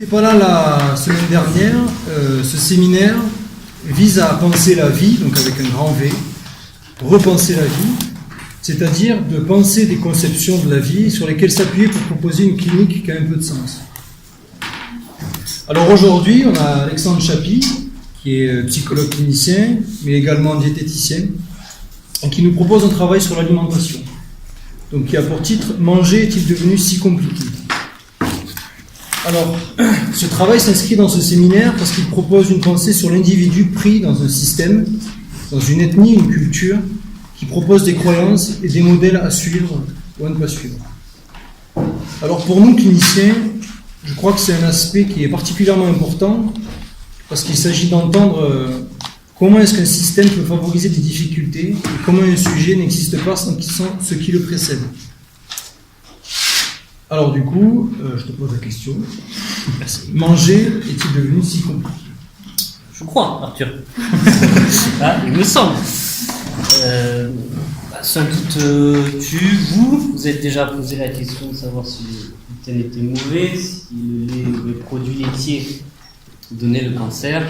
Et voilà, la semaine dernière, ce séminaire vise à penser la vie, donc avec un grand V, repenser la vie, c'est-à-dire de penser des conceptions de la vie sur lesquelles s'appuyer pour proposer une clinique qui a un peu de sens. Alors aujourd'hui, on a Alexandre Chapy, qui est psychologue clinicien, mais également diététicien, et qui nous propose un travail sur l'alimentation. Donc qui a pour titre « Manger est-il devenu si compliqué ?» Alors, ce travail s'inscrit dans ce séminaire parce qu'il propose une pensée sur l'individu pris dans un système, dans une ethnie, une culture, qui propose des croyances et des modèles à suivre ou à ne pas suivre. Alors pour nous, cliniciens, je crois que c'est un aspect qui est particulièrement important parce qu'il s'agit d'entendre comment est-ce qu'un système peut favoriser des difficultés et comment un sujet n'existe pas sans ce qui le précède. Alors du coup, je te pose la question. Manger est-il devenu si compliqué ? Je crois, Arthur. Il me semble. Sans doute, vous êtes déjà posé la question de savoir si le gluten était mauvais, si les produits laitiers donnaient le cancer.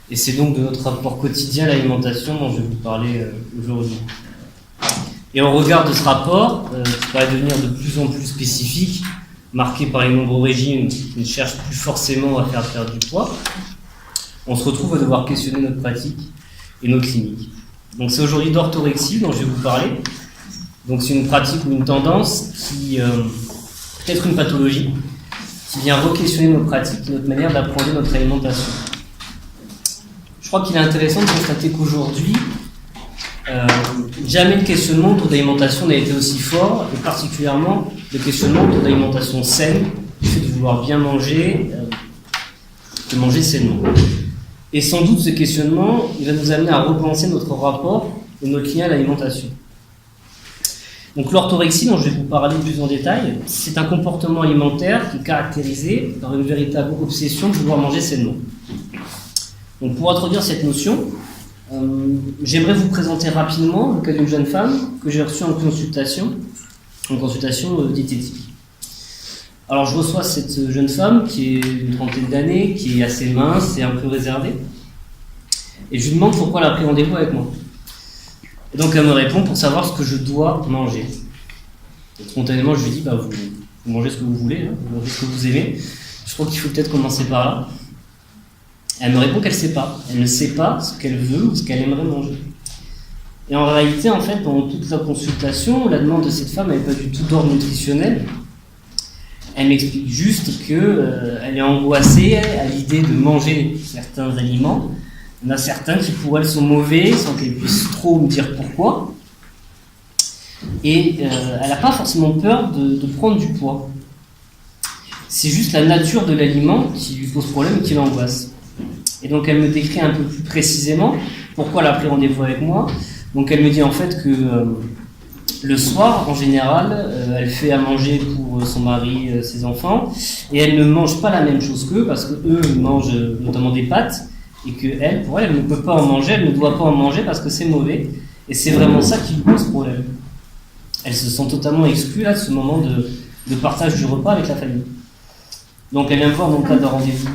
Et c'est donc de notre rapport quotidien à l'alimentation dont je vais vous parler aujourd'hui. Et au regard de ce rapport, qui va devenir de plus en plus spécifique, marqué par les nombreux régimes qui ne cherchent plus forcément à faire perdre du poids, on se retrouve à devoir questionner notre pratique et nos cliniques. Donc c'est aujourd'hui d'orthorexie dont je vais vous parler. Donc c'est une pratique ou une tendance qui, peut-être une pathologie, qui vient re-questionner nos pratiques et notre manière d'apprendre notre alimentation. Je crois qu'il est intéressant de constater qu'aujourd'hui, jamais le questionnement autour d'alimentation n'a été aussi fort, et particulièrement le questionnement autour d'alimentation saine, du fait de vouloir bien manger, de manger sainement. Et sans doute ce questionnement, il va nous amener à repenser notre rapport et notre lien à l'alimentation. Donc l'orthorexie, dont je vais vous parler plus en détail, c'est un comportement alimentaire qui est caractérisé par une véritable obsession de vouloir manger sainement. Donc pour introduire cette notion, j'aimerais vous présenter rapidement le cas d'une jeune femme que j'ai reçue en consultation diététique. Alors je reçois cette jeune femme qui est d'une trentaine d'années, qui est assez mince et un peu réservée, et je lui demande pourquoi elle a pris rendez-vous avec moi. Et donc elle me répond pour savoir ce que je dois manger. Et spontanément je lui dis vous mangez ce que vous voulez, vous mangez ce que vous aimez. Je crois qu'il faut peut-être commencer par là. Elle me répond qu'elle ne sait pas. Elle ne sait pas ce qu'elle veut ou ce qu'elle aimerait manger. Et en réalité, en fait, dans toute la consultation, la demande de cette femme n'est pas du tout d'ordre nutritionnel. Elle m'explique juste qu'elle est angoissée à l'idée de manger certains aliments. Il y en a certains qui pour elle sont mauvais, sans qu'elle puisse trop me dire pourquoi. Et elle n'a pas forcément peur de prendre du poids. C'est juste la nature de l'aliment qui lui pose problème et qui l'angoisse. Et donc elle me décrit un peu plus précisément pourquoi elle a pris rendez-vous avec moi. Donc elle me dit en fait que le soir, en général, elle fait à manger pour son mari, ses enfants, et elle ne mange pas la même chose qu'eux, parce qu'eux mangent notamment des pâtes, et qu'elle, pour elle, elle ne peut pas en manger, elle ne doit pas en manger parce que c'est mauvais, et c'est vraiment ça qui lui pose problème. Elle se sent totalement exclue là, de ce moment de partage du repas avec la famille. Donc elle vient me voir dans le cadre d'un rendez-vous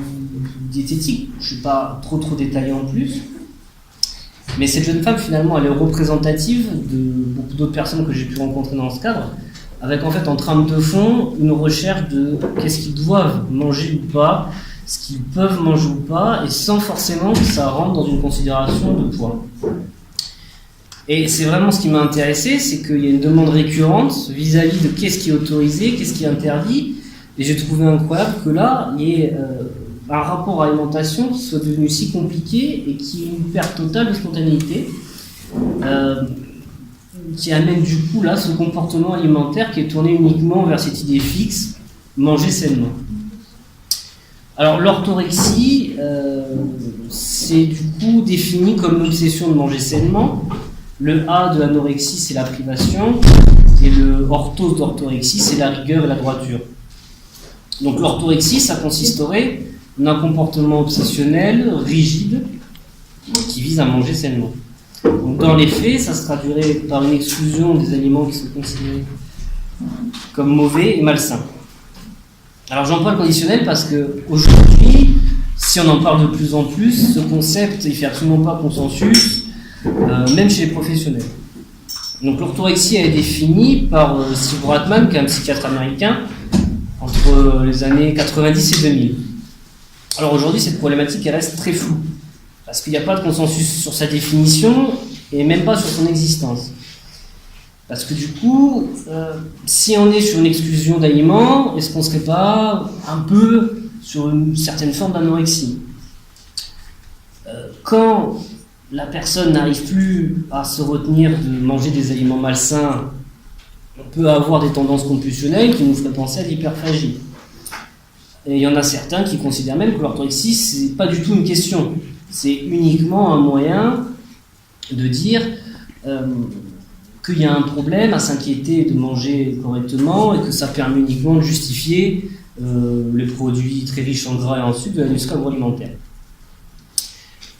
diététique, je ne suis pas trop détaillé en plus, mais cette jeune femme finalement elle est représentative de beaucoup d'autres personnes que j'ai pu rencontrer dans ce cadre, avec en fait en trame de fond une recherche de qu'est-ce qu'ils doivent manger ou pas, ce qu'ils peuvent manger ou pas, et sans forcément que ça rentre dans une considération de poids. Et c'est vraiment ce qui m'a intéressé, c'est qu'il y a une demande récurrente vis-à-vis de qu'est-ce qui est autorisé, qu'est-ce qui est interdit, et j'ai trouvé incroyable que là il y ait un rapport à l'alimentation qui soit devenu si compliqué et qui est une perte totale de spontanéité, qui amène du coup là ce comportement alimentaire qui est tourné uniquement vers cette idée fixe, manger sainement. Alors l'orthorexie, c'est du coup défini comme l'obsession de manger sainement. Le A de l'anorexie, c'est la privation, et le orthos d'orthorexie, c'est la rigueur et la droiture. Donc l'orthorexie, ça consisterait d'un comportement obsessionnel, rigide, qui vise à manger sainement. Donc dans les faits, ça se traduirait par une exclusion des aliments qui sont considérés comme mauvais et malsains. Alors j'emploie le conditionnel parce que aujourd'hui, si on en parle de plus en plus, ce concept il fait absolument pas consensus, même chez les professionnels. Donc l'orthorexie est définie par Steve Bratman, qui est un psychiatre américain, entre les années 90 et 2000. Alors aujourd'hui, cette problématique elle reste très floue, parce qu'il n'y a pas de consensus sur sa définition et même pas sur son existence. Parce que du coup, si on est sur une exclusion d'aliments, est-ce qu'on ne serait pas un peu sur une certaine forme d'anorexie ? Quand la personne n'arrive plus à se retenir de manger des aliments malsains, on peut avoir des tendances compulsionnelles qui nous feraient penser à l'hyperphagie. Et il y en a certains qui considèrent même que l'orthorexie, c'est pas du tout une question. C'est uniquement un moyen de dire qu'il y a un problème à s'inquiéter de manger correctement et que ça permet uniquement de justifier les produits très riches en gras et en sucre de l'industrie agroalimentaire.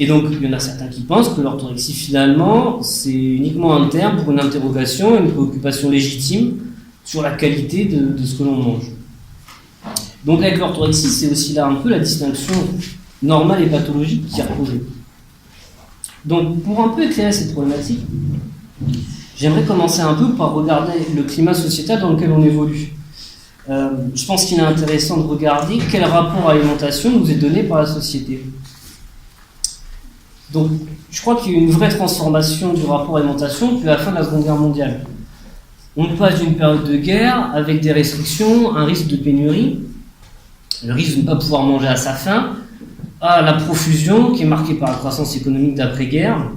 Et donc, il y en a certains qui pensent que l'orthorexie, finalement, c'est uniquement un terme pour une interrogation et une préoccupation légitime sur la qualité de ce que l'on mange. Donc, avec l'orthorexie, c'est aussi là un peu la distinction normale et pathologique qui est reposée. Donc, pour un peu éclairer cette problématique, j'aimerais commencer un peu par regarder le climat sociétal dans lequel on évolue. Je pense qu'il est intéressant de regarder quel rapport à l'alimentation nous est donné par la société. Donc, je crois qu'il y a eu une vraie transformation du rapport à l'alimentation depuis la fin de la Seconde Guerre mondiale. On passe d'une période de guerre avec des restrictions, un risque de pénurie, le risque de ne pas pouvoir manger à sa faim, à la profusion qui est marquée par la croissance économique d'après-guerre,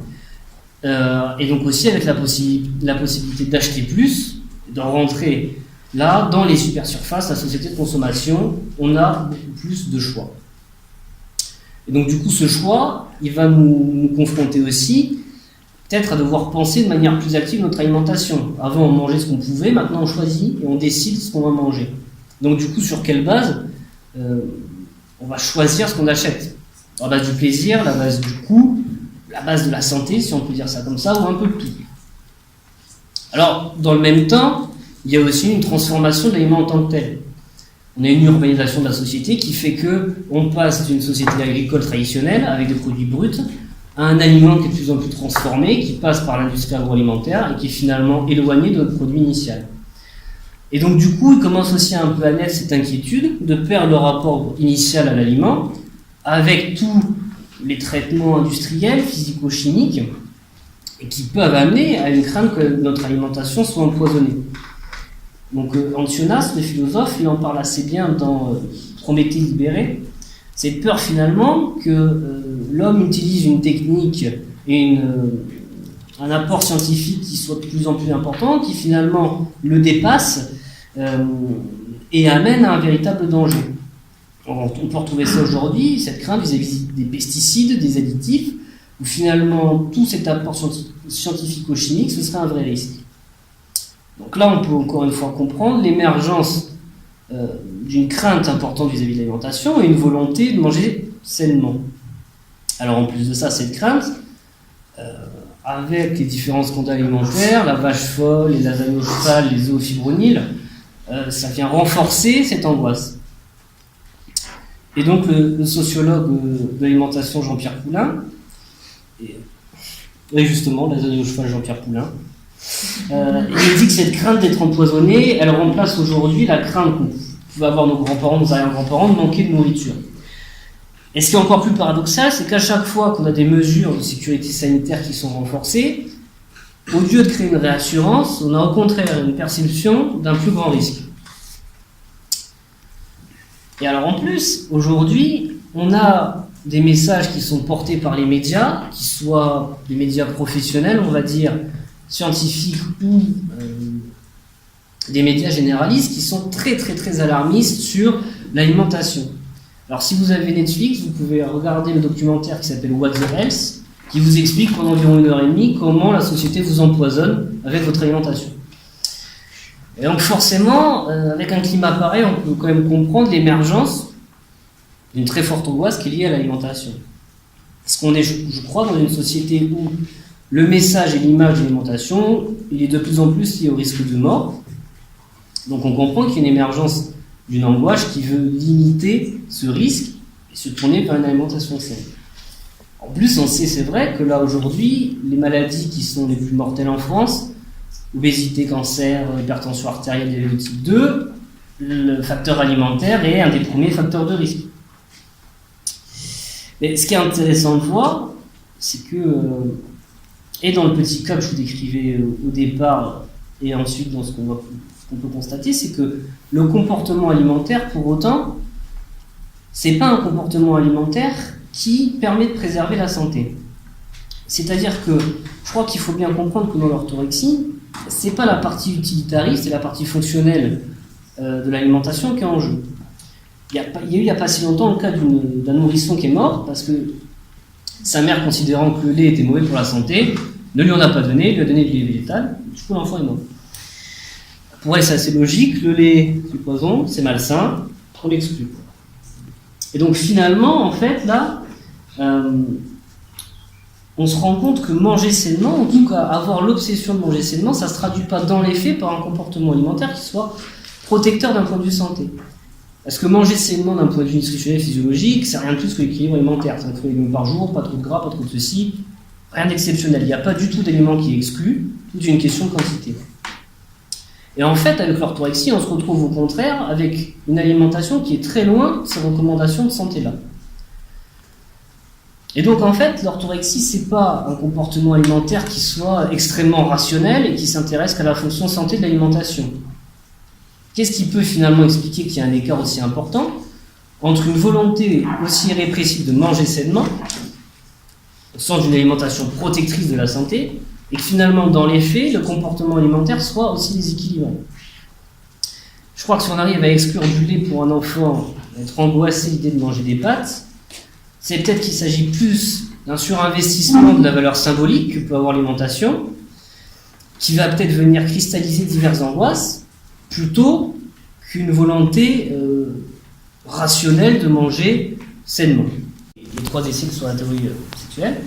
et donc aussi avec la possibilité d'acheter plus, de rentrer là dans les super surfaces, la société de consommation, on a beaucoup plus de choix. Et donc du coup ce choix, il va nous confronter aussi peut-être à devoir penser de manière plus active notre alimentation. Avant on mangeait ce qu'on pouvait, maintenant on choisit et on décide ce qu'on va manger. Donc du coup sur quelle base on va choisir ce qu'on achète? La base du plaisir, la base du coût, la base de la santé, si on peut dire ça comme ça, ou un peu de tout. Alors, dans le même temps, il y a aussi une transformation de l'aliment en tant que tel. On a une urbanisation de la société qui fait qu'on passe d'une société agricole traditionnelle, avec des produits bruts, à un aliment qui est de plus en plus transformé, qui passe par l'industrie agroalimentaire et qui est finalement éloigné de notre produit initial. Et donc du coup, il commence aussi un peu à naître cette inquiétude de perdre le rapport initial à l'aliment, avec tous les traitements industriels, physico-chimiques, et qui peuvent amener à une crainte que notre alimentation soit empoisonnée. Donc Ancionas, le philosophe, il en parle assez bien dans Prométhée libéré, cette peur finalement que l'homme utilise une technique et un apport scientifique qui soit de plus en plus important, qui finalement le dépasse et amène à un véritable danger. On peut retrouver ça aujourd'hui, cette crainte vis-à-vis des pesticides, des additifs, où finalement tout cet apport scientifico-chimique, ce serait un vrai risque. Donc là, on peut encore une fois comprendre l'émergence d'une crainte importante vis-à-vis de l'alimentation et une volonté de manger sainement. Alors en plus de ça, cette crainte, avec les différents scandales alimentaires, la vache folle, les lasagnes au cheval, les œufs au fipronil, ça vient renforcer cette angoisse. Et donc le sociologue de l'alimentation Jean-Pierre Poulain, et justement, lasagne au cheval Jean-Pierre Poulain, il dit que cette crainte d'être empoisonné, elle remplace aujourd'hui la crainte qu'on pouvait avoir nos grands-parents, nos arrière-grands-parents de manquer de nourriture. Et ce qui est encore plus paradoxal, c'est qu'à chaque fois qu'on a des mesures de sécurité sanitaire qui sont renforcées, au lieu de créer une réassurance, on a au contraire une perception d'un plus grand risque. Et alors en plus, aujourd'hui, on a des messages qui sont portés par les médias, qui soient des médias professionnels, on va dire, scientifiques ou des médias généralistes, qui sont très très très alarmistes sur l'alimentation. Alors si vous avez Netflix, vous pouvez regarder le documentaire qui s'appelle What the Health, qui vous explique pendant environ 1h30 comment la société vous empoisonne avec votre alimentation. Et donc forcément, avec un climat pareil, on peut quand même comprendre l'émergence d'une très forte angoisse qui est liée à l'alimentation. Parce qu'on est, je crois, dans une société où le message et l'image de l'alimentation, il est de plus en plus lié au risque de mort. Donc on comprend qu'il y a une émergence d'une angoisse qui veut limiter ce risque et se tourner vers une alimentation saine. En plus, on sait, c'est vrai, que là aujourd'hui, les maladies qui sont les plus mortelles en France, obésité, cancer, hypertension artérielle, diabète de type 2, le facteur alimentaire est un des premiers facteurs de risque. Mais ce qui est intéressant de voir, c'est que, et dans le petit cas que je vous décrivais au départ, et ensuite dans ce qu'on peut constater, c'est que le comportement alimentaire, pour autant, c'est pas un comportement alimentaire qui permet de préserver la santé. C'est-à-dire que je crois qu'il faut bien comprendre que dans l'orthorexie, c'est pas la partie utilitariste, c'est la partie fonctionnelle de l'alimentation qui est en jeu. Il y a eu il n'y a pas si longtemps le cas d'un nourrisson qui est mort parce que sa mère, considérant que le lait était mauvais pour la santé, ne lui en a pas donné, lui a donné du lait végétal, du coup l'enfant est mort. Pour elle, c'est assez logique, le lait c'est poison, c'est malsain, on l'exclut. Et donc finalement, en fait, là, on se rend compte que manger sainement, en tout cas avoir l'obsession de manger sainement, ça ne se traduit pas dans les faits par un comportement alimentaire qui soit protecteur d'un point de vue santé. Parce que manger sainement d'un point de vue nutritionnel physiologique, c'est rien de plus que l'équilibre alimentaire. 5 fruits et légumes par jour, pas trop de gras, pas trop de ceci, rien d'exceptionnel. Il n'y a pas du tout d'aliments qui est exclu, tout est une question de quantité. Et en fait, avec l'orthorexie, on se retrouve au contraire avec une alimentation qui est très loin de ces recommandations de santé-là. Et donc en fait, l'orthorexie, c'est pas un comportement alimentaire qui soit extrêmement rationnel et qui s'intéresse qu'à la fonction santé de l'alimentation. Qu'est-ce qui peut finalement expliquer qu'il y a un écart aussi important entre une volonté aussi irrépressible de manger sainement, au sens d'une alimentation protectrice de la santé, et que finalement, dans les faits, le comportement alimentaire soit aussi déséquilibré. Je crois que si on arrive à exclure du lait pour un enfant, être angoissé l'idée de manger des pâtes, c'est peut-être qu'il s'agit plus d'un surinvestissement de la valeur symbolique que peut avoir l'alimentation, qui va peut-être venir cristalliser diverses angoisses, plutôt qu'une volonté rationnelle de manger sainement. Les 3 essais sur la théorie sexuelle,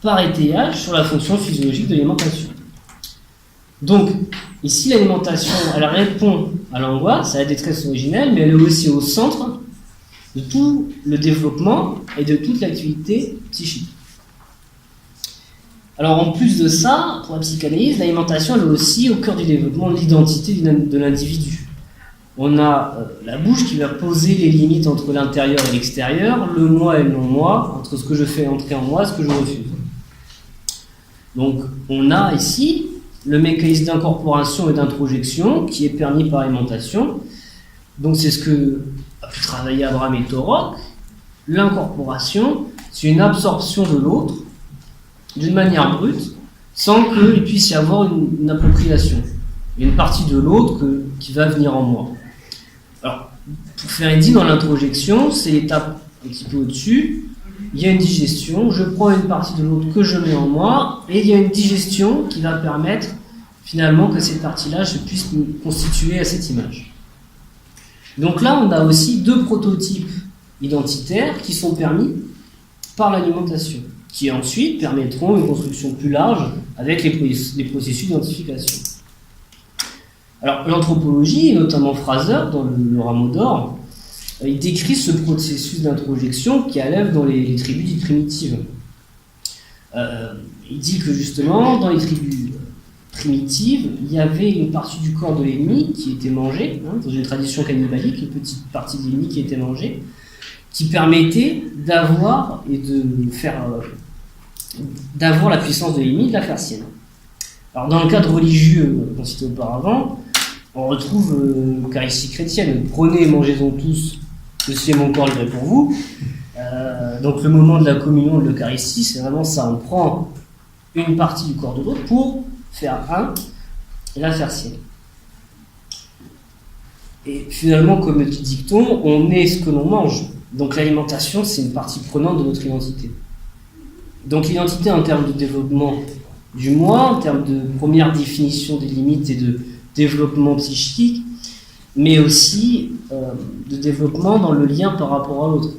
par étayage sur la fonction physiologique de l'alimentation. Donc, ici, l'alimentation, elle répond à l'angoisse, à la détresse originelle, mais elle est aussi au centre de tout le développement et de toute l'activité psychique. Alors, en plus de ça, pour la psychanalyse, l'alimentation elle est aussi au cœur du développement de l'identité de l'individu. On a la bouche qui va poser les limites entre l'intérieur et l'extérieur, le moi et le non-moi, entre ce que je fais entrer en moi et ce que je refuse. Donc, on a ici le mécanisme d'incorporation et d'introjection qui est permis par l'alimentation. Donc, c'est ce que a pu travailler Abraham et Torok. L'incorporation, c'est une absorption de l'autre d'une manière brute, sans qu'il puisse y avoir une appropriation. Il y a une partie de l'autre qui va venir en moi. Alors, pour faire une dans l'introjection, c'est l'étape un petit peu au-dessus. Il y a une digestion, je prends une partie de l'autre que je mets en moi, et il y a une digestion qui va permettre finalement que cette partie-là je puisse me constituer à cette image. Donc là, on a aussi 2 prototypes identitaires qui sont permis par l'alimentation, qui ensuite permettront une construction plus large avec les processus d'identification. Alors, l'anthropologie, et notamment Fraser, dans le rameau d'or, il décrit ce processus d'introjection qui élève dans les tribus dites primitives. Il dit que justement, dans les tribus primitives, il y avait une partie du corps de l'ennemi qui était mangée, dans une tradition cannibalique, une petite partie de l'ennemi qui était mangée, qui permettait d'avoir la puissance de l'ennemi, de la faire sienne. Alors, dans le cadre religieux qu'on citait auparavant, on retrouve l'Eucharistie chrétienne. Prenez et mangez-en tous, ceci est mon corps livré pour vous. Donc le moment de la communion de l'Eucharistie, c'est vraiment ça. On prend une partie du corps de l'autre pour faire un et la faire sienne. Et finalement, comme le dit dicton, on est ce que l'on mange. Donc l'alimentation, c'est une partie prenante de notre identité. Donc l'identité en termes de développement du moi, en termes de première définition des limites et de développement psychique, mais aussi de développement dans le lien par rapport à l'autre.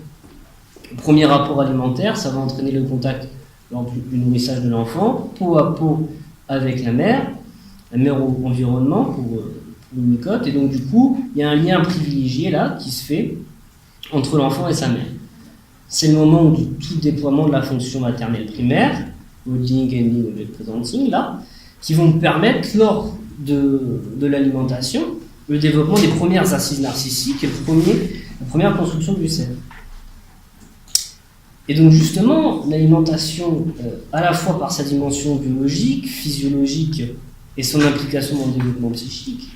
Le premier rapport alimentaire, ça va entraîner le contact, le nourrissage de l'enfant, peau à peau avec la mère au environnement pour Winnicott, et donc du coup, il y a un lien privilégié là qui se fait entre l'enfant et sa mère. C'est le moment du tout déploiement de la fonction maternelle primaire, holding, handling, object presenting, là, qui vont permettre, lors de l'alimentation, le développement des premières assises narcissiques et la première construction du cerveau. Et donc justement, l'alimentation, à la fois par sa dimension biologique, physiologique et son implication dans le développement psychique,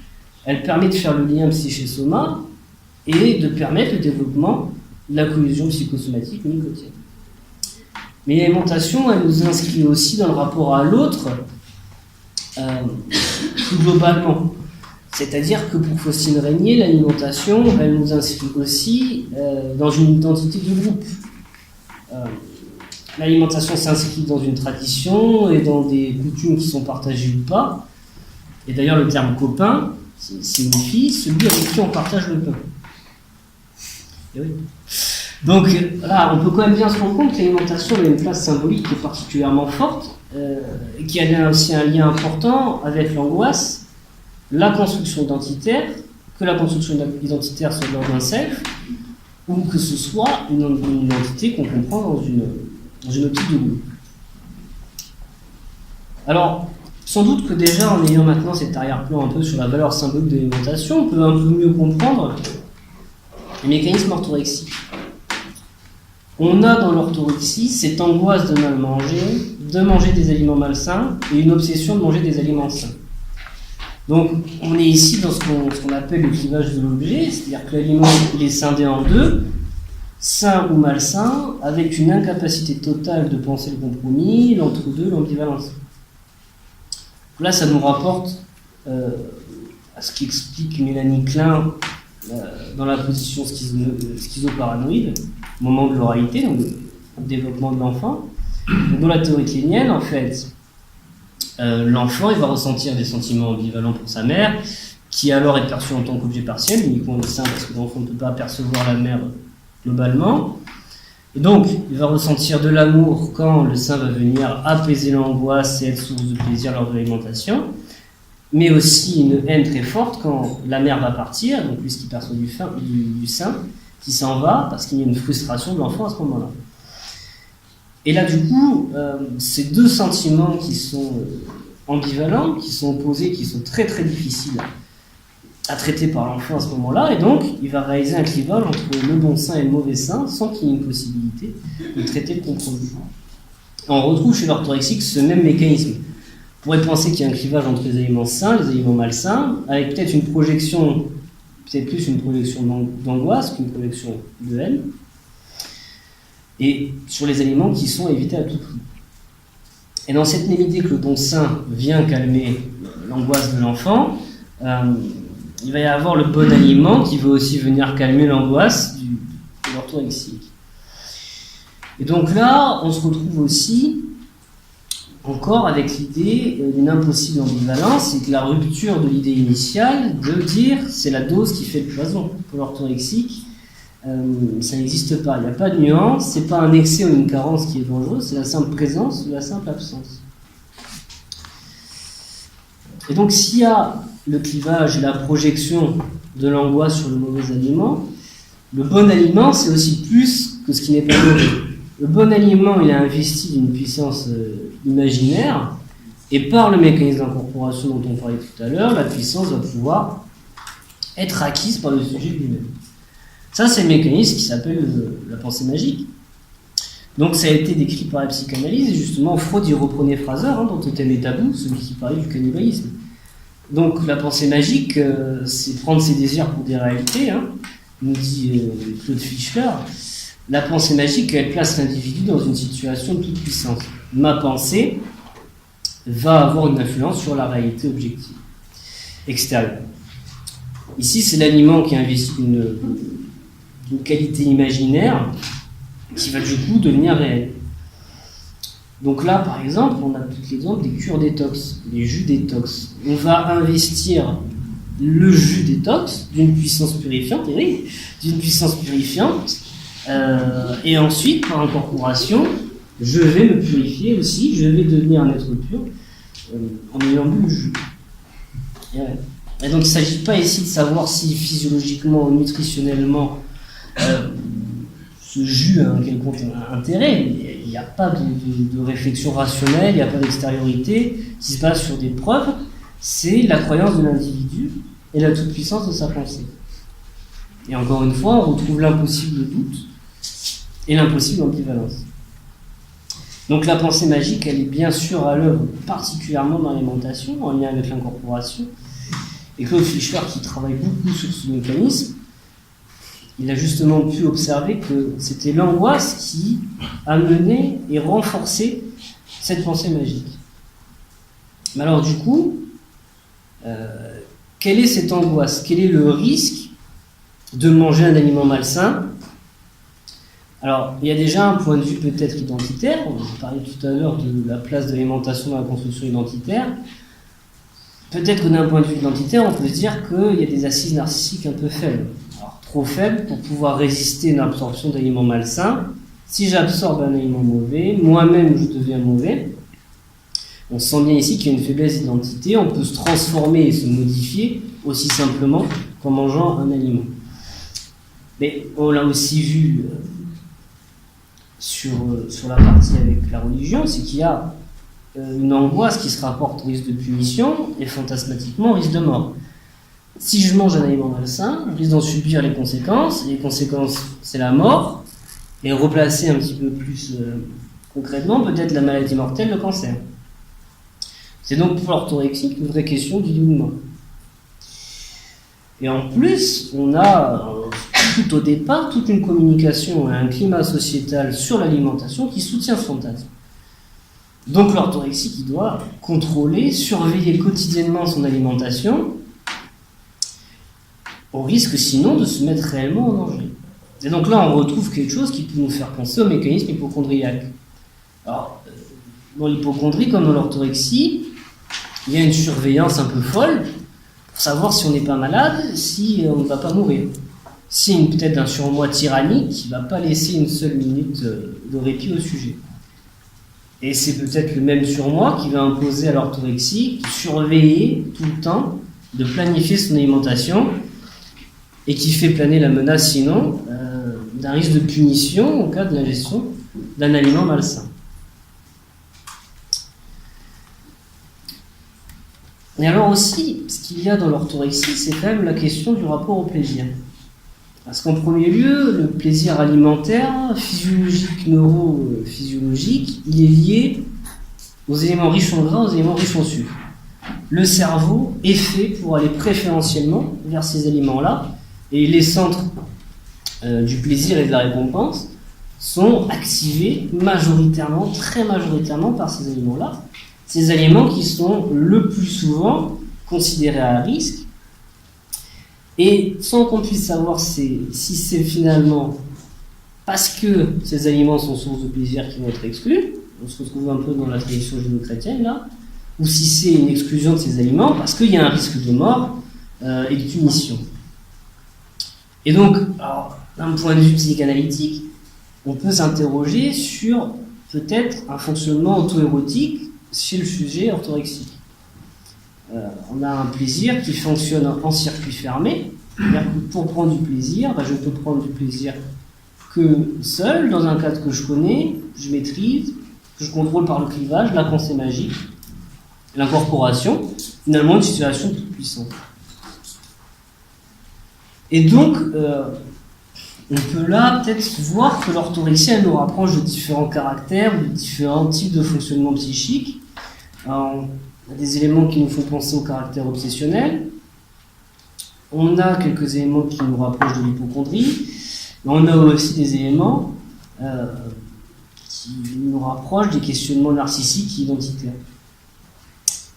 elle permet de faire le lien psyché-soma et de permettre le développement de la cohésion psychosomatique winnicottienne. Mais l'alimentation, elle nous inscrit aussi dans le rapport à l'autre, plus globalement. C'est-à-dire que pour Faustine Régnier, l'alimentation, elle nous inscrit aussi dans une identité de groupe. L'alimentation s'inscrit dans une tradition et dans des coutumes qui sont partagées ou pas. Et d'ailleurs, le terme copain signifie celui avec qui on partage le pain. Et oui. Donc là, on peut quand même bien se rendre compte que l'alimentation a une place symbolique qui est particulièrement forte, et qui a aussi un lien important avec l'angoisse, la construction identitaire, que la construction identitaire soit dans un self, ou que ce soit une identité qu'on comprend dans une optique de groupe. Alors, sans doute que déjà, en ayant maintenant cet arrière-plan un peu sur la valeur symbolique de l'alimentation, on peut un peu mieux comprendre les mécanismes orthorexiques. On a dans l'orthorexie cette angoisse de mal manger, de manger des aliments malsains, et une obsession de manger des aliments sains. Donc, on est ici dans ce qu'on appelle le clivage de l'objet, c'est-à-dire que l'aliment il est scindé en deux, sain ou malsain, avec une incapacité totale de penser le compromis, l'entre-deux, l'ambivalence. Là, ça nous rapporte à ce qu'explique Mélanie Klein dans la position schizoparanoïde, au moment de l'oralité, donc le développement de l'enfant. Dans la théorie kleinienne, en fait, l'enfant il va ressentir des sentiments ambivalents pour sa mère, qui alors est perçue en tant qu'objet partiel, uniquement le sein, parce que l'enfant ne peut pas percevoir la mère globalement. Et donc, il va ressentir de l'amour quand le sein va venir apaiser l'angoisse et être source de plaisir lors de l'alimentation, mais aussi une haine très forte quand la mère va partir, donc lui ce qu'il perçoit du sein, qui s'en va, parce qu'il y a une frustration de l'enfant à ce moment-là. Et là, du coup, ces deux sentiments qui sont ambivalents, qui sont opposés, qui sont très très difficiles à traiter par l'enfant à ce moment-là, et donc il va réaliser un clivage entre le bon sein et le mauvais sein, sans qu'il y ait une possibilité de traiter le compromis. On retrouve chez l'orthorexique ce même mécanisme. On pourrait penser qu'il y a un clivage entre les aliments sains, les aliments malsains, avec peut-être une projection, peut-être plus une projection d'angoisse qu'une projection de haine, et sur les aliments qui sont évités à tout prix. Et dans cette même idée que le bon sein vient calmer l'angoisse de l'enfant, il va y avoir le bon aliment qui va aussi venir calmer l'angoisse de l'orthorexique. Et donc là, on se retrouve aussi encore avec l'idée d'une impossible ambivalence, c'est que la rupture de l'idée initiale de dire c'est la dose qui fait le poison. Pour l'orthorexique, ça n'existe pas. Il n'y a pas de nuance, c'est pas un excès ou une carence qui est dangereuse, c'est la simple présence ou la simple absence. Et donc s'il y a le clivage et la projection de l'angoisse sur le mauvais aliment, le bon aliment c'est aussi plus que ce qui n'est pas mauvais. Le bon aliment il est investi d'une puissance imaginaire, et par le mécanisme d'incorporation dont on parlait tout à l'heure, la puissance va pouvoir être acquise par le sujet lui-même. Ça, c'est le mécanisme qui s'appelle la pensée magique. Donc, ça a été décrit par la psychanalyse, et justement, Freud y reprenait Fraser, dans Totem et Tabou, celui qui parlait du cannibalisme. Donc, la pensée magique, c'est prendre ses désirs pour des réalités, nous dit Claude Fischler. La pensée magique, elle place l'individu dans une situation de toute puissance. Ma pensée va avoir une influence sur la réalité objective, extérieure. Ici, c'est l'aliment qui investit une qualité imaginaire qui va du coup devenir réelle. Donc là, par exemple, on a tout l'exemple des cures détox, les jus détox. On va investir le jus détox d'une puissance purifiante, et ensuite, par incorporation, je vais me purifier aussi, je vais devenir un être pur en ayant bu le jus. Et donc il ne s'agit pas ici de savoir si physiologiquement ou nutritionnellement ce jus a un quelconque intérêt. Il n'y a pas de réflexion rationnelle, il n'y a pas d'extériorité qui se base sur des preuves. C'est la croyance de l'individu et la toute-puissance de sa pensée. Et encore une fois, on retrouve l'impossible doute et l'impossible ambivalence. Donc la pensée magique, elle est bien sûr à l'œuvre, particulièrement dans l'alimentation, en lien avec l'incorporation. Et Claude Fischer, qui travaille beaucoup sur ce mécanisme, il a justement pu observer que c'était l'angoisse qui amenait et renforçait cette pensée magique. Mais alors du coup, quelle est cette angoisse? Quel est le risque de manger un aliment malsain? Alors, il y a déjà un point de vue peut-être identitaire. On parlait tout à l'heure de la place de l'alimentation dans la construction identitaire. Peut-être que d'un point de vue identitaire, on peut se dire qu'il y a des assises narcissiques un peu faibles. Alors, trop faibles pour pouvoir résister à une absorption d'aliments malsains. Si j'absorbe un aliment mauvais, moi-même je deviens mauvais. On sent bien ici qu'il y a une faiblesse d'identité. On peut se transformer et se modifier aussi simplement qu'en mangeant un aliment. Mais on l'a aussi vu sur la partie avec la religion, c'est qu'il y a une angoisse qui se rapporte au risque de punition et fantasmatiquement au risque de mort. Si je mange un aliment malsain, je risque d'en subir les conséquences, et les conséquences, c'est la mort, et replacer un petit peu plus concrètement, peut-être la maladie mortelle, le cancer. C'est donc pour l'orthorexique une vraie question du ou de mort. Et en plus, on a tout au départ toute une communication et un climat sociétal sur l'alimentation qui soutient ce fantasme. Donc l'orthorexique, il doit contrôler, surveiller quotidiennement son alimentation, au risque sinon de se mettre réellement en danger. Et donc là, on retrouve quelque chose qui peut nous faire penser au mécanisme hypocondriaque. Alors, dans l'hypocondrie, comme dans l'orthorexie, il y a une surveillance un peu folle pour savoir si on n'est pas malade, si on ne va pas mourir. Si peut-être un surmoi tyrannique qui ne va pas laisser une seule minute de répit au sujet. Et c'est peut-être le même surmoi qui va imposer à l'orthorexie de surveiller tout le temps, de planifier son alimentation, et qui fait planer la menace sinon d'un risque de punition au cas de l'ingestion d'un aliment malsain. Et alors aussi, ce qu'il y a dans l'orthorexie, c'est quand même la question du rapport au plaisir. Parce qu'en premier lieu, le plaisir alimentaire, physiologique, neurophysiologique, il est lié aux éléments riches en gras, aux éléments riches en sucre. Le cerveau est fait pour aller préférentiellement vers ces aliments-là, et les centres du plaisir et de la récompense sont activés majoritairement, très majoritairement par ces aliments-là. Ces aliments qui sont le plus souvent considérés à risque, et sans qu'on puisse savoir si c'est finalement parce que ces aliments sont source de plaisir qui vont être exclus, on se retrouve un peu dans la tradition judéo-chrétienne là, ou si c'est une exclusion de ces aliments parce qu'il y a un risque de mort et de punition. Et donc, alors, d'un point de vue psychanalytique, on peut s'interroger sur peut-être un fonctionnement auto-érotique chez le sujet orthorexique. On a un plaisir qui fonctionne en circuit fermé. C'est-à-dire que pour prendre du plaisir, je peux prendre du plaisir que seul, dans un cadre que je connais, que je maîtrise, que je contrôle par le clivage, la pensée magique, l'incorporation, finalement une situation toute puissante. Et donc, on peut là peut-être voir que l'orthorexie, elle nous rapproche de différents caractères, de différents types de fonctionnement psychique. Alors, on a des éléments qui nous font penser au caractère obsessionnel. On a quelques éléments qui nous rapprochent de l'hypocondrie. Mais on a aussi des éléments qui nous rapprochent des questionnements narcissiques et identitaires.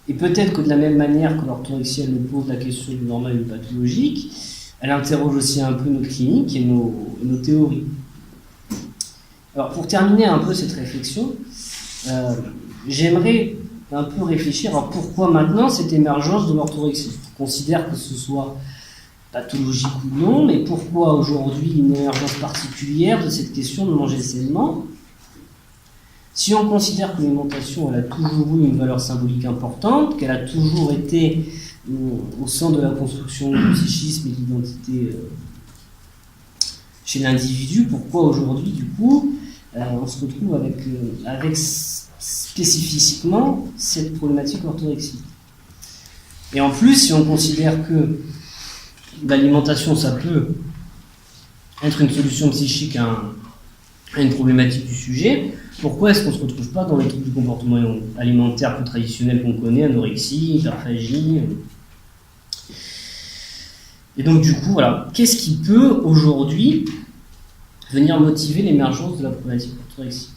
Et peut-être que de la même manière que l'orthorexie, elle nous pose la question du normal et du pathologique, elle interroge aussi un peu notre clinique et nos théories. Alors pour terminer un peu cette réflexion, j'aimerais un peu réfléchir à pourquoi maintenant cette émergence de l'orthorexie. Je considère que ce soit pathologique ou non, mais pourquoi aujourd'hui une émergence particulière de cette question de manger sainement? Si on considère que l'alimentation elle a toujours eu une valeur symbolique importante, qu'elle a toujours été au centre de la construction du psychisme et de l'identité chez l'individu. Pourquoi aujourd'hui, du coup, on se retrouve avec spécifiquement cette problématique orthorexique. Et en plus, si on considère que l'alimentation, ça peut être une solution psychique à une problématique du sujet, pourquoi est-ce qu'on ne se retrouve pas dans les troubles du comportement alimentaire plus traditionnels qu'on connaît, anorexie, hyperphagie? Et donc du coup, voilà, qu'est-ce qui peut aujourd'hui venir motiver l'émergence de la problématique orthorexique?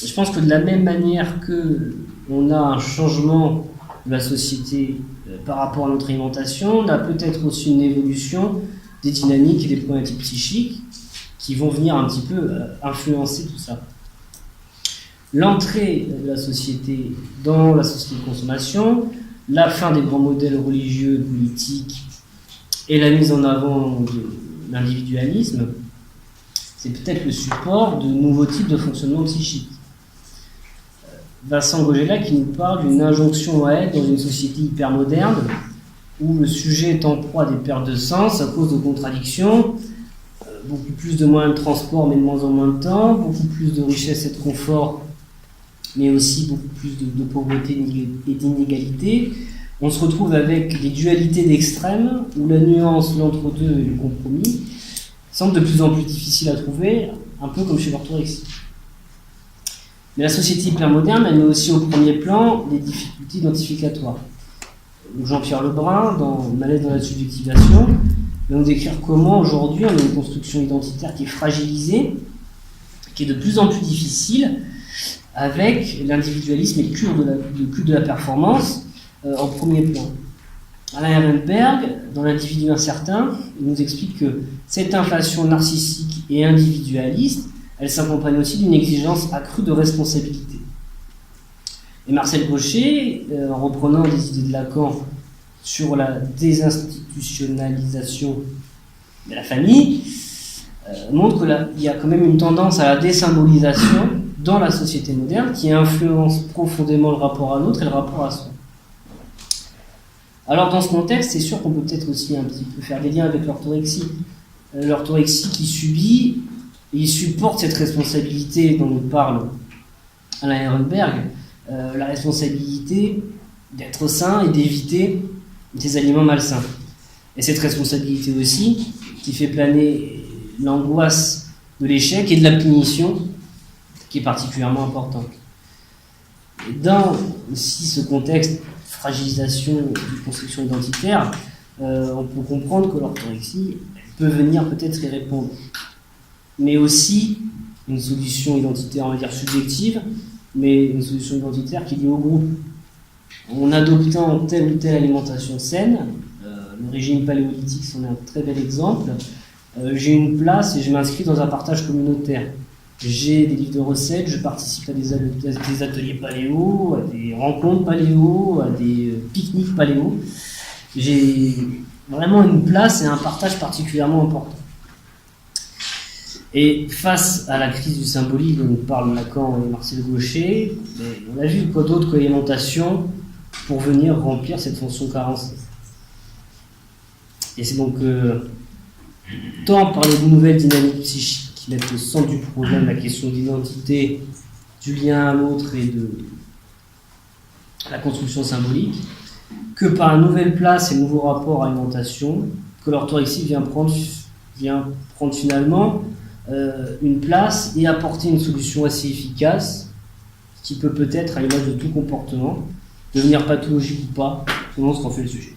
Je pense que de la même manière qu'on a un changement de la société par rapport à notre alimentation, on a peut-être aussi une évolution des dynamiques et des problématiques psychiques qui vont venir un petit peu influencer tout ça. L'entrée de la société dans la société de consommation, la fin des grands modèles religieux et politiques et la mise en avant de l'individualisme, c'est peut-être le support de nouveaux types de fonctionnement psychique. Vincent Gogela qui nous parle d'une injonction à être dans une société hyper moderne où le sujet est en proie à des pertes de sens à cause de contradictions, beaucoup plus de moyens de transport mais de moins en moins de temps, beaucoup plus de richesse et de confort mais aussi beaucoup plus de pauvreté et d'inégalité. On se retrouve avec des dualités d'extrêmes où la nuance, l'entre-deux et le compromis semblent de plus en plus difficiles à trouver, un peu comme chez l'orthorexie. Mais la société hypermoderne, elle met aussi au premier plan des difficultés identificatoires. Jean-Pierre Lebrun, dans Malaise dans la subjectivation, va nous décrire comment aujourd'hui on a une construction identitaire qui est fragilisée, qui est de plus en plus difficile, avec l'individualisme et le culte de la performance en premier plan. Alain Ehrenberg, dans L'individu incertain, il nous explique que cette inflation narcissique et individualiste, elle s'accompagne aussi d'une exigence accrue de responsabilité. Et Marcel Gaucher, en reprenant des idées de Lacan sur la désinstitutionnalisation de la famille, montre qu'il y a quand même une tendance à la désymbolisation dans la société moderne qui influence profondément le rapport à l'autre et le rapport à soi. Alors dans ce contexte, c'est sûr qu'on peut peut-être aussi un petit peu faire des liens avec l'orthorexie. L'orthorexie qui subit et supporte cette responsabilité dont nous parle Alain Ehrenberg, la responsabilité d'être sain et d'éviter des aliments malsains. Et cette responsabilité aussi qui fait planer l'angoisse de l'échec et de la punition qui est particulièrement importante. Et dans aussi ce contexte fragilisation d'une construction identitaire, on peut comprendre que l'orthorexie peut venir peut-être y répondre. Mais aussi une solution identitaire, on va dire subjective, mais une solution identitaire qui est liée au groupe. En adoptant telle ou telle alimentation saine, le régime paléolithique c'en est un très bel exemple, j'ai une place et je m'inscris dans un partage communautaire. J'ai des livres de recettes, je participe à des ateliers paléo, à des rencontres paléo, à des pique-niques paléo. J'ai vraiment une place et un partage particulièrement important. Et face à la crise du symbolique dont nous parlent Lacan et Marcel Gaucher, on a vu quoi d'autre que l'alimentation pour venir remplir cette fonction carencée. Et c'est donc tant par les nouvelles dynamiques psychiques qui mettent au centre du problème la question d'identité, du lien à l'autre et de la construction symbolique, que par une nouvelle place et un nouveau rapport à l'alimentation, que l'orthorexie vient prendre finalement une place et apporter une solution assez efficace qui peut peut-être, à l'image de tout comportement, devenir pathologique ou pas, selon ce qu'en fait le sujet.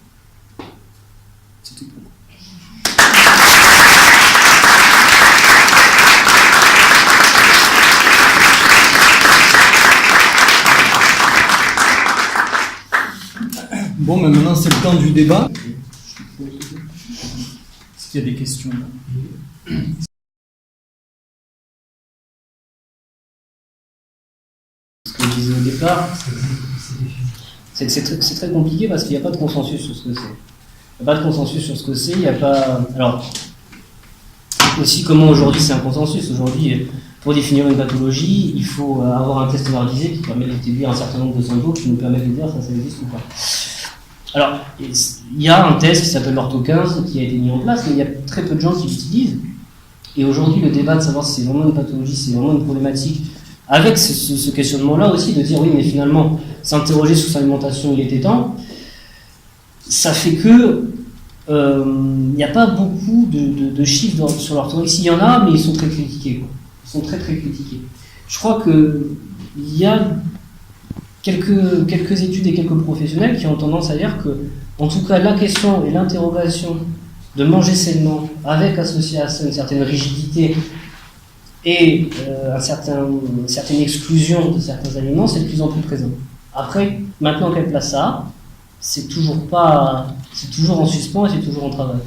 C'est tout pour moi. Bon, mais maintenant c'est le temps du débat. Est-ce qu'il y a des questions là ? Ce que je disais au départ, c'est que c'est très compliqué parce qu'il n'y a pas de consensus sur ce que c'est. Il n'y a pas de consensus sur ce que c'est, il n'y a pas... Alors, aussi comment aujourd'hui c'est un consensus. Aujourd'hui, pour définir une pathologie, il faut avoir un test standardisé qui permet d'établir un certain nombre de symptômes qui nous permettent de dire ça existe ou pas. Alors, il y a un test qui s'appelle l'Ortho 15 qui a été mis en place, mais il y a très peu de gens qui l'utilisent. Et aujourd'hui, le débat de savoir si c'est vraiment une pathologie, si c'est vraiment une problématique, avec ce questionnement-là aussi, de dire oui, mais finalement, s'interroger sur son alimentation, il était temps, ça fait que il n'y a pas beaucoup de chiffres sur l'orthorexie. Il y en a, mais ils sont très critiqués, quoi. Ils sont très très critiqués. Je crois qu'il y a quelques études et quelques professionnels qui ont tendance à dire que, en tout cas, la question et l'interrogation de manger sainement, avec associé à ça une certaine rigidité et une certaine exclusion de certains aliments, c'est de plus en plus présent. Après, maintenant quelle place ça a, c'est toujours en suspens et c'est toujours en travail.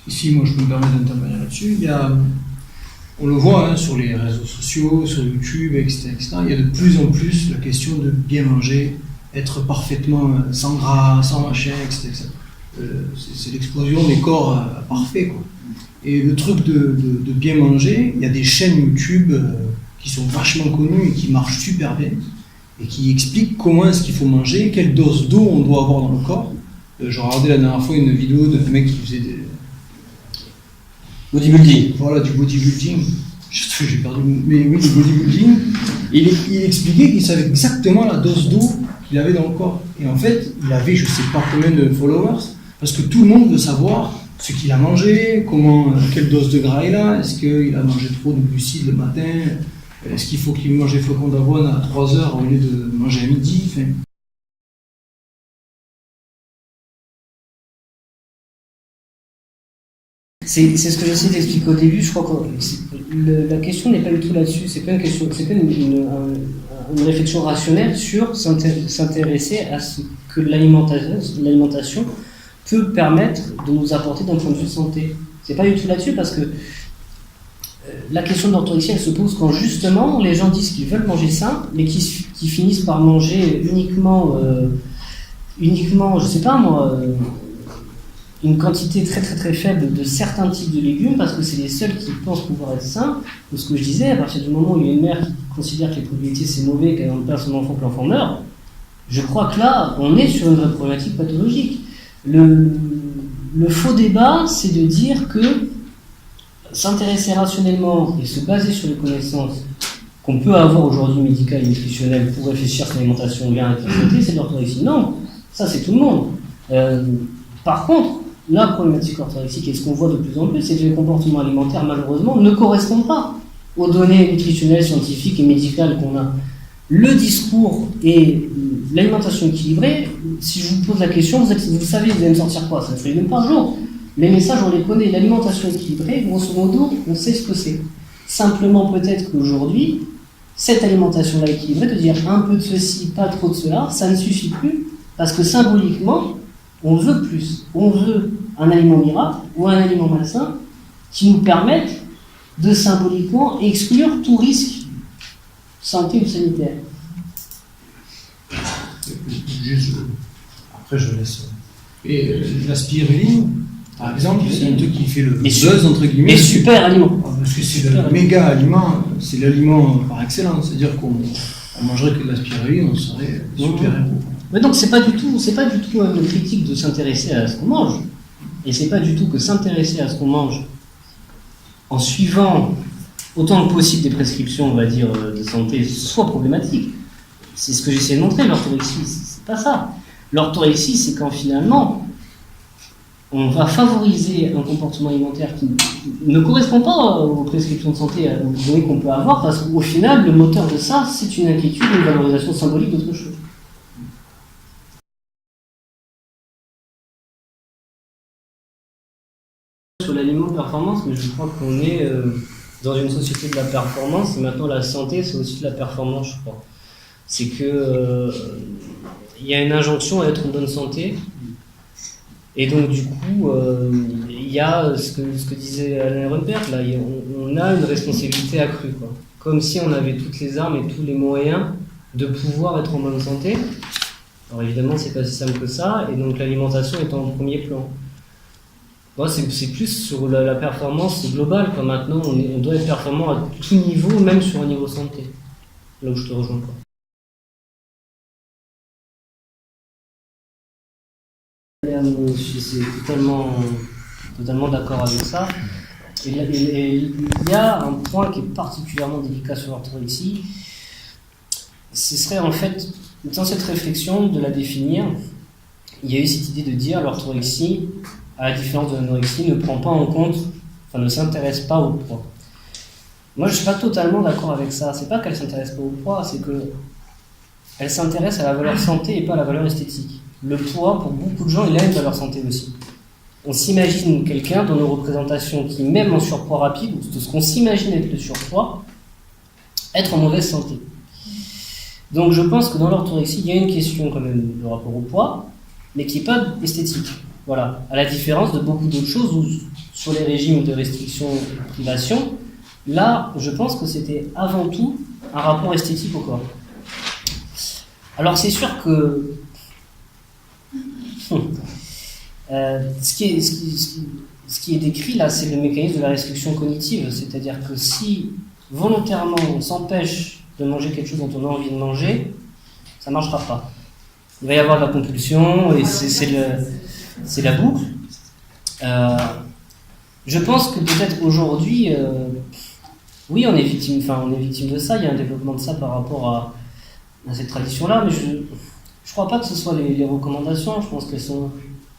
Si moi je me permets d'intervenir là-dessus, on le voit hein, sur les réseaux sociaux, sur YouTube, etc., etc. Il y a de plus en plus la question de bien manger, être parfaitement sans gras, sans machin, etc. C'est l'explosion des corps parfaits, quoi. Et le truc de bien manger, il y a des chaînes YouTube qui sont vachement connues et qui marchent super bien et qui expliquent comment est-ce qu'il faut manger, quelle dose d'eau on doit avoir dans le corps. Je regardais la dernière fois une vidéo d'un mec qui faisait bodybuilding. Voilà, du bodybuilding. J'ai perdu, mais oui, du bodybuilding. Il expliquait qu'il savait exactement la dose d'eau qu'il avait dans le corps. Et en fait, il avait je sais pas combien de followers, parce que tout le monde veut savoir ce qu'il a mangé, quelle dose de gras il a, est-ce qu'il a mangé trop de glucides le matin, est-ce qu'il faut qu'il mange des flocons d'avoine à 3 heures au lieu de manger à midi. Enfin, C'est ce que j'essaie d'expliquer au début. Je crois que la question n'est pas du tout là-dessus. C'est pas une question, c'est pas une réflexion rationnelle sur s'intéresser à ce que l'alimentation peut permettre de nous apporter d'un point de vue santé. C'est pas du tout là-dessus parce que la question de l'orthorexie, elle se pose quand justement les gens disent qu'ils veulent manger sain, mais qui finissent par manger uniquement, je sais pas moi. Une quantité très très très faible de certains types de légumes parce que c'est les seuls qui pensent pouvoir être sains. Ou ce que je disais, à partir du moment où il y a une mère qui considère que les produits laitiers c'est mauvais, qu'elle n'en perd son enfant, que l'enfant meurt, je crois que là, on est sur une vraie problématique pathologique. Le faux débat, c'est de dire que s'intéresser rationnellement et se baser sur les connaissances qu'on peut avoir aujourd'hui médicales et nutritionnelles pour réfléchir à son alimentation bien avec la santé, c'est de l'orthorexie. Non, ça c'est tout le monde. Par contre, la problématique orthorexique, et ce qu'on voit de plus en plus, c'est que les comportements alimentaires, malheureusement, ne correspondent pas aux données nutritionnelles, scientifiques et médicales qu'on a. Le discours et l'alimentation équilibrée, si je vous pose la question, vous savez, vous allez me sortir quoi? Ça fait même par jour. Les messages, on les connaît. L'alimentation équilibrée, grosso modo, on sait ce que c'est. Simplement, peut-être qu'aujourd'hui, cette alimentation-là équilibrée, de dire un peu de ceci, pas trop de cela, ça ne suffit plus, parce que symboliquement, on veut plus. On veut un aliment miracle ou un aliment malsain qui nous permette de symboliquement exclure tout risque santé ou sanitaire. Juste, après je laisse. Et la spiruline, par exemple, c'est un truc qui fait le buzz entre guillemets. Et super aliment. Parce que c'est le méga aliment, c'est l'aliment par excellence. C'est-à-dire qu'on mangerait que de la spiruline, on serait super héros. Mais donc c'est pas du tout une critique de s'intéresser à ce qu'on mange. Et c'est pas du tout que s'intéresser à ce qu'on mange en suivant autant que possible des prescriptions, on va dire, de santé, soit problématique. C'est ce que j'essaie de montrer, l'orthorexie, c'est pas ça. L'orthorexie, c'est quand finalement on va favoriser un comportement alimentaire qui ne correspond pas aux prescriptions de santé, aux données qu'on peut avoir, parce qu'au final, le moteur de ça, c'est une inquiétude, une valorisation symbolique d'autre chose. Sur l'aliment performance, mais je crois qu'on est dans une société de la performance, et maintenant la santé, c'est aussi de la performance, je crois. C'est que il y a une injonction à être en bonne santé, et donc du coup, il y a ce que disait Alain Ehrenberg, là, on a une responsabilité accrue, quoi. Comme si on avait toutes les armes et tous les moyens de pouvoir être en bonne santé. Alors évidemment, c'est pas si simple que ça, et donc l'alimentation est en premier plan. Bon, c'est plus sur la performance globale, quoi. Maintenant, on doit être performant à tout niveau, même sur un niveau santé. Là où je te rejoins, quoi. je suis totalement d'accord avec ça. Et il y a un point qui est particulièrement délicat sur l'orthorexie. Ce serait en fait, dans cette réflexion de la définir, il y a eu cette idée de dire l'orthorexie, à la différence de l'anorexie, ne prend pas en compte, enfin ne s'intéresse pas au poids. Moi, je ne suis pas totalement d'accord avec ça. C'est pas qu'elle ne s'intéresse pas au poids, c'est qu'elle s'intéresse à la valeur santé et pas à la valeur esthétique. Le poids, pour beaucoup de gens, il a une valeur santé aussi. On s'imagine quelqu'un dans nos représentations qui, même en surpoids rapide, ou de ce qu'on s'imagine être le surpoids, être en mauvaise santé. Donc je pense que dans l'orthorexie, il y a une question quand même de rapport au poids, mais qui n'est pas esthétique. Voilà. À la différence de beaucoup d'autres choses où, sur les régimes de restriction et de privation, là, je pense que c'était avant tout un rapport esthétique au corps. Alors c'est sûr que ce qui est décrit là, c'est le mécanisme de la restriction cognitive, c'est-à-dire que si volontairement on s'empêche de manger quelque chose dont on a envie de manger, ça ne marchera pas. Il va y avoir de la compulsion et c'est la boucle. Je pense que peut-être aujourd'hui, oui, on est victime de ça. Il y a un développement de ça par rapport à cette tradition-là, mais je ne crois pas que ce soit les recommandations. Je pense qu'elles sont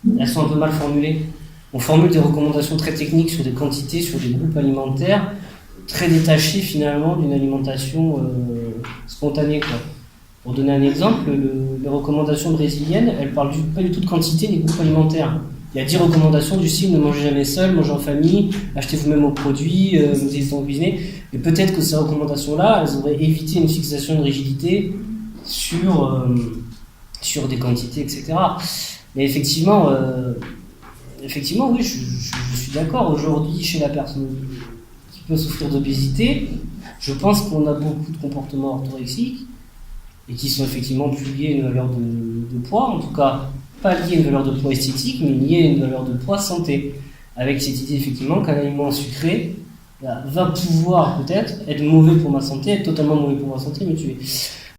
un peu mal formulées. On formule des recommandations très techniques sur des quantités, sur des groupes alimentaires, très détachés finalement d'une alimentation spontanée, quoi. Pour donner un exemple, les recommandations brésiliennes, elles parlent pas du tout de quantité ni de groupe alimentaire. Il y a 10 recommandations du style ne mangez jamais seul, mangez en famille, achetez vous-même vos produits, vous hésitez en cuisiner. Et peut-être que ces recommandations-là, elles auraient évité une fixation de rigidité sur des quantités, etc. Mais effectivement, oui, je suis d'accord. Aujourd'hui, chez la personne qui peut souffrir d'obésité, je pense qu'on a beaucoup de comportements orthorexiques et qui sont effectivement plus liés à une valeur de poids, en tout cas pas liés à une valeur de poids esthétique, mais liés à une valeur de poids santé, avec cette idée effectivement qu'un aliment sucré va pouvoir peut-être être mauvais pour ma santé, être totalement mauvais pour ma santé, me tuer.